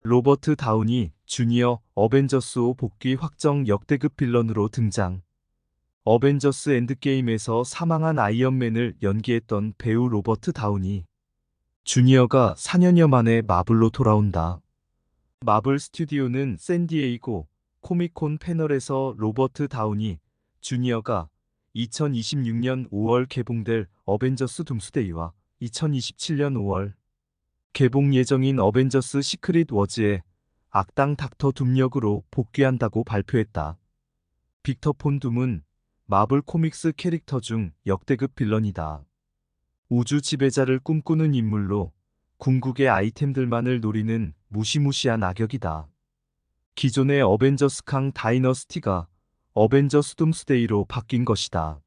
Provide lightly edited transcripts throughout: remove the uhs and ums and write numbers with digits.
로버트 다우니 주니어 어벤져스 5 복귀 확정 역대급 빌런으로 등장. 어벤져스 엔드게임에서 사망한 아이언맨을 연기했던 배우 로버트 다우니 주니어가 4년여 만에 마블로 돌아온다. 마블 스튜디오는 샌디에이고 코미콘 패널에서 로버트 다우니 주니어가 2026년 5월 개봉될 어벤져스 둠스데이와 2027년 5월 개봉 예정인 어벤져스 시크릿 워즈의 악당 닥터 둠 역으로 복귀한다고 발표했다. 빅터 폰 둠은 마블 코믹스 캐릭터 중 역대급 빌런이다. 우주 지배자를 꿈꾸는 인물로 궁극의 아이템들만을 노리는 무시무시한 악역이다. 기존의 어벤져스 캉 다이너스티가 어벤져스 둠스데이로 바뀐 것이다.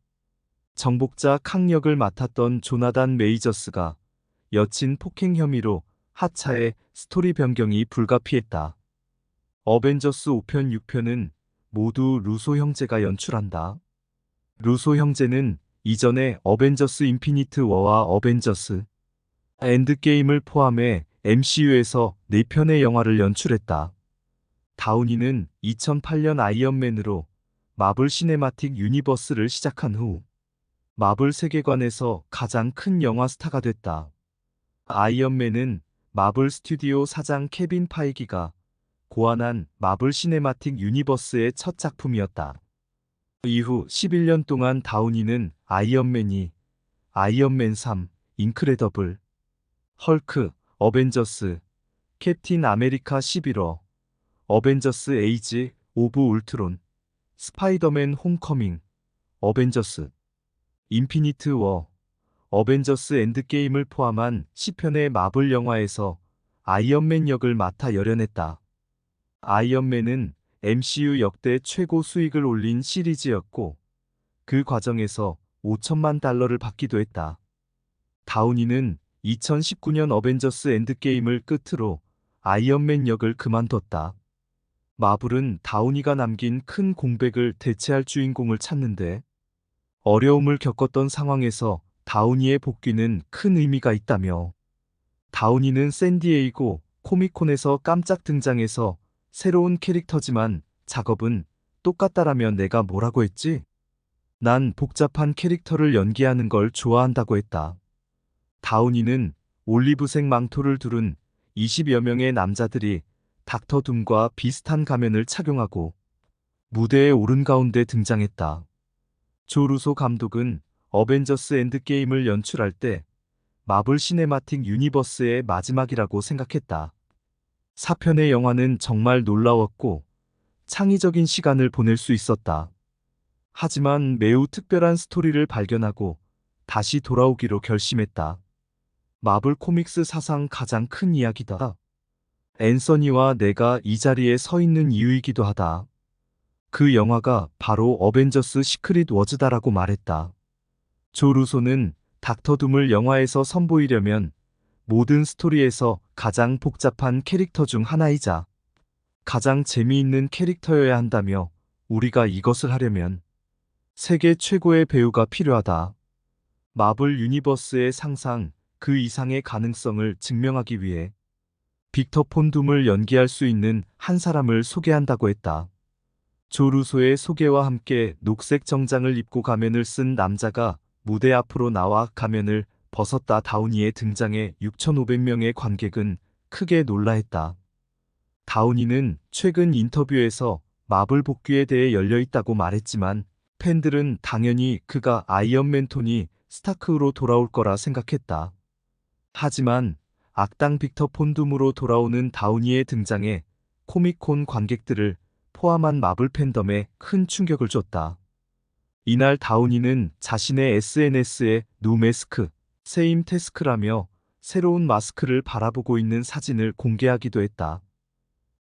정복자 캉 역을 맡았던 조나단 메이저스가 여친 폭행 혐의로 하차해 스토리 변경이 불가피했다. 어벤져스 5편 6편은 모두 루소 형제가 연출한다. 루소 형제는 이전에 어벤져스 인피니트 워와 어벤져스 엔드게임을 포함해 MCU에서 4편의 영화를 연출했다. 다우니는 2008년 아이언맨으로 마블 시네마틱 유니버스를 시작한 후 마블 세계관에서 가장 큰 영화 스타가 됐다. 아이언맨은 마블 스튜디오 사장 케빈 파이기가 고안한 마블 시네마틱 유니버스의 첫 작품이었다. 이후 11년 동안 다우니는 아이언맨 3, 인크레더블, 헐크, 어벤져스, 캡틴 아메리카 11호, 어벤져스 에이지 오브 울트론, 스파이더맨 홈커밍, 어벤져스, 인피니트 워, 어벤져스 엔드게임을 포함한 10편의 마블 영화에서 아이언맨 역을 맡아 열연했다. 아이언맨은 MCU 역대 최고 수익을 올린 시리즈였고 그 과정에서 5천만 달러를 받기도 했다. 다우니는 2019년 어벤져스 엔드게임을 끝으로 아이언맨 역을 그만뒀다. 마블은 다우니가 남긴 큰 공백을 대체할 주인공을 찾는데 어려움을 겪었던 상황에서 다우니의 복귀는 큰 의미가 있다며 다우니는 샌디에이고 코미콘에서 깜짝 등장해서 새로운 캐릭터지만 작업은 똑같다라면 내가 뭐라고 했지? 난 복잡한 캐릭터를 연기하는 걸 좋아한다고 했다. 다우니는 올리브색 망토를 두른 20여 명의 남자들이 닥터 둠과 비슷한 가면을 착용하고 무대에 오른 가운데 등장했다. 조 루소 감독은 어벤져스 엔드게임을 연출할 때 마블 시네마틱 유니버스의 마지막이라고 생각했다. 4편의 영화는 정말 놀라웠고 창의적인 시간을 보낼 수 있었다. 하지만 매우 특별한 스토리를 발견하고 다시 돌아오기로 결심했다. 마블 코믹스 사상 가장 큰 이야기다. 앤서니와 내가 이 자리에 서 있는 이유이기도 하다. 그 영화가 바로 어벤져스 시크릿 워즈다라고 말했다. 조 루소는 닥터 둠을 영화에서 선보이려면 모든 스토리에서 가장 복잡한 캐릭터 중 하나이자 가장 재미있는 캐릭터여야 한다며 우리가 이것을 하려면 세계 최고의 배우가 필요하다. 마블 유니버스의 상상 그 이상의 가능성을 증명하기 위해 빅터 폰 둠을 연기할 수 있는 한 사람을 소개한다고 했다. 조 루소의 소개와 함께 녹색 정장을 입고 가면을 쓴 남자가 무대 앞으로 나와 가면을 벗었다. 다우니의 등장에 6,500명의 관객은 크게 놀라했다. 다우니는 최근 인터뷰에서 마블 복귀에 대해 열려있다고 말했지만 팬들은 당연히 그가 아이언맨 토니 스타크로 돌아올 거라 생각했다. 하지만 악당 빅터 폰 둠으로 돌아오는 다우니의 등장에 코미콘 관객들을 포함한 마블 팬덤에 큰 충격을 줬다. 이날 다우니는 자신의 SNS에 노 매스크, 세임 태스크라며 새로운 마스크를 바라보고 있는 사진을 공개하기도 했다.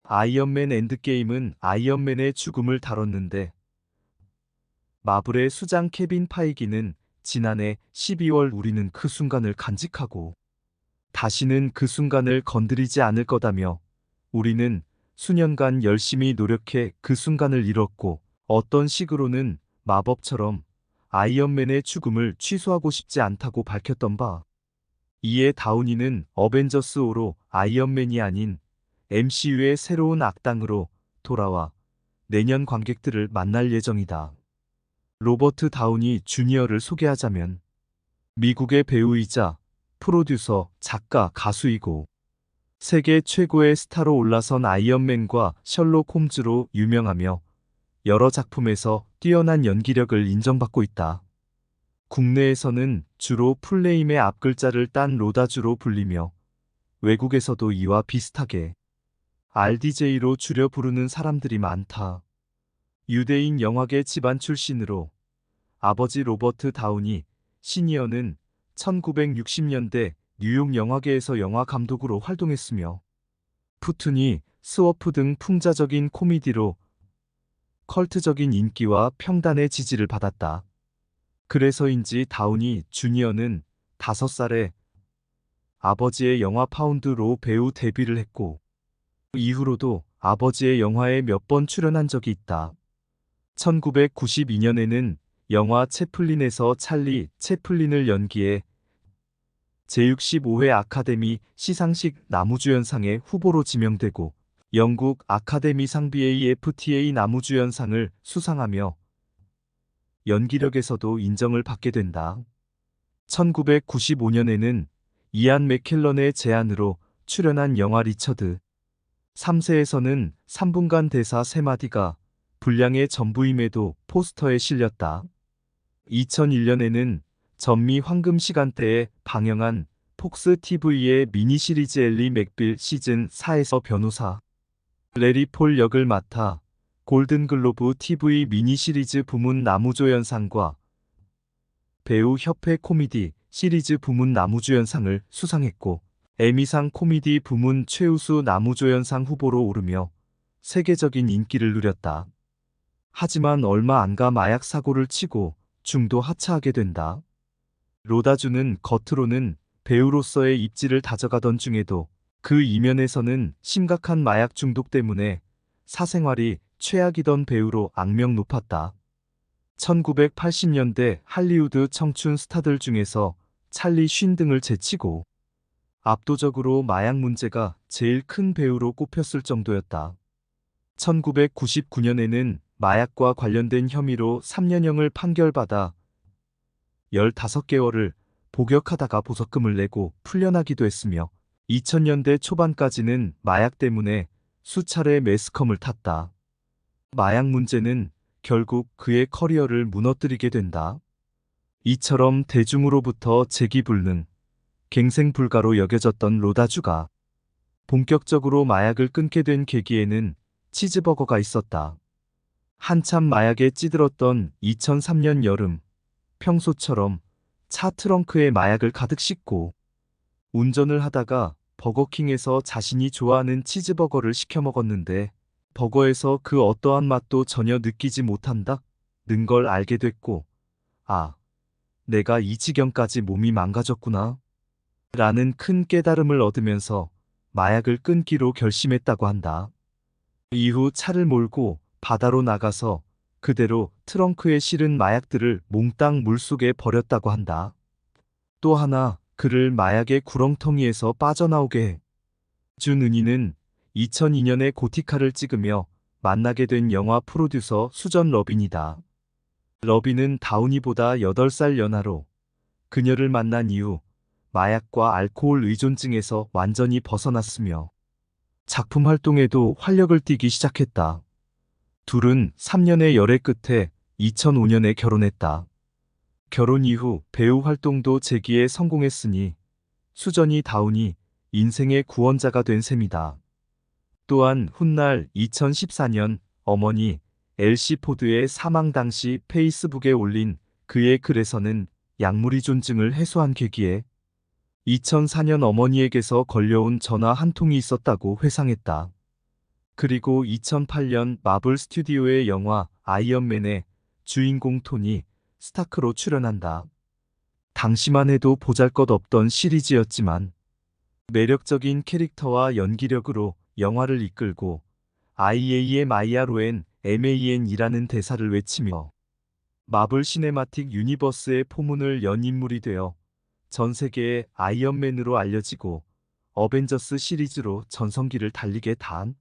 아이언맨 엔드게임은 아이언맨의 죽음을 다뤘는데 마블의 수장 케빈 파이기는 지난해 12월 우리는 그 순간을 간직하고 다시는 그 순간을 건드리지 않을 거다며 우리는 수년간 열심히 노력해 그 순간을 이뤘고 어떤 식으로는 마법처럼 아이언맨의 죽음을 취소하고 싶지 않다고 밝혔던 바. 이에 다우니는 어벤져스 5로 아이언맨이 아닌 MCU의 새로운 악당으로 돌아와 내년 관객들을 만날 예정이다. 로버트 다우니 주니어를 소개하자면 미국의 배우이자 프로듀서, 작가, 가수이고 세계 최고의 스타로 올라선 아이언맨과 셜록 홈즈로 유명하며 여러 작품에서 뛰어난 연기력을 인정받고 있다. 국내에서는 주로 풀네임의 앞글자를 딴 로다주로 불리며 외국에서도 이와 비슷하게 RDJ로 줄여 부르는 사람들이 많다. 유대인 영화계 집안 출신으로 아버지 로버트 다우니 시니어는 1960년대 뉴욕 영화계에서 영화 감독으로 활동했으며 푸트니, 스워프 등 풍자적인 코미디로 컬트적인 인기와 평단의 지지를 받았다. 그래서인지 다우니 주니어는 5살에 아버지의 영화 파운드로 배우 데뷔를 했고 이후로도 아버지의 영화에 몇 번 출연한 적이 있다. 1992년에는 영화 채플린에서 찰리 채플린을 연기해 제65회 아카데미 시상식 나무주연상의 후보로 지명되고 영국 아카데미상 BAFTA 나무주연상을 수상하며 연기력에서도 인정을 받게 된다. 1995년에는 이안 맥켈런의 제안으로 출연한 영화 리처드 3세에서는 3분간 대사 3마디가 분량의 전부임에도 포스터에 실렸다. 2001년에는 전미 황금 시간대에 방영한 폭스 TV의 미니 시리즈 엘리 맥빌 시즌 4에서 변호사 레리 폴 역을 맡아 골든글로브 TV 미니 시리즈 부문 나무조연상과 배우 협회 코미디 시리즈 부문 나무주연상을 수상했고 에미상 코미디 부문 최우수 나무조연상 후보로 오르며 세계적인 인기를 누렸다. 하지만 얼마 안 가 마약 사고를 치고 중도 하차하게 된다. 로다주는 겉으로는 배우로서의 입지를 다져가던 중에도 그 이면에서는 심각한 마약 중독 때문에 사생활이 최악이던 배우로 악명 높았다. 1980년대 할리우드 청춘 스타들 중에서 찰리 쉰 등을 제치고 압도적으로 마약 문제가 제일 큰 배우로 꼽혔을 정도였다. 1999년에는 마약과 관련된 혐의로 3년형을 판결받아 15개월을 복역하다가 보석금을 내고 풀려나기도 했으며 2000년대 초반까지는 마약 때문에 수차례 매스컴을 탔다. 마약 문제는 결국 그의 커리어를 무너뜨리게 된다. 이처럼 대중으로부터 재기불능, 갱생불가로 여겨졌던 로다주가 본격적으로 마약을 끊게 된 계기에는 치즈버거가 있었다. 한참 마약에 찌들었던 2003년 여름, 평소처럼 차 트렁크에 마약을 가득 싣고 운전을 하다가 버거킹에서 자신이 좋아하는 치즈버거를 시켜 먹었는데 버거에서 그 어떠한 맛도 전혀 느끼지 못한다는 걸 알게 됐고, 아, 내가 이 지경까지 몸이 망가졌구나 라는 큰 깨달음을 얻으면서 마약을 끊기로 결심했다고 한다. 이후 차를 몰고 바다로 나가서 그대로 트렁크에 실은 마약들을 몽땅 물속에 버렸다고 한다. 또 하나 그를 마약의 구렁텅이에서 빠져나오게 해준 은인은 2002년에 고티카를 찍으며 만나게 된 영화 프로듀서 수전 러빈이다. 러빈은 다우니보다 8살 연하로 그녀를 만난 이후 마약과 알코올 의존증에서 완전히 벗어났으며 작품 활동에도 활력을 띠기 시작했다. 둘은 3년의 열애 끝에 2005년에 결혼했다. 결혼 이후 배우 활동도 재기에 성공했으니 수전이 다우니 인생의 구원자가 된 셈이다. 또한 훗날 2014년 어머니 엘시 포드의 사망 당시 페이스북에 올린 그의 글에서는 약물 의존증을 해소한 계기에 2004년 어머니에게서 걸려온 전화 한 통이 있었다고 회상했다. 그리고 2008년 마블 스튜디오의 영화 아이언맨의 주인공 토니 스타크로 출연한다. 당시만 해도 보잘것없던 시리즈였지만 매력적인 캐릭터와 연기력으로 영화를 이끌고 IAMIRON MAN이라는 대사를 외치며 마블 시네마틱 유니버스의 포문을 연 인물이 되어 전 세계의 아이언맨으로 알려지고 어벤져스 시리즈로 전성기를 달리게 단.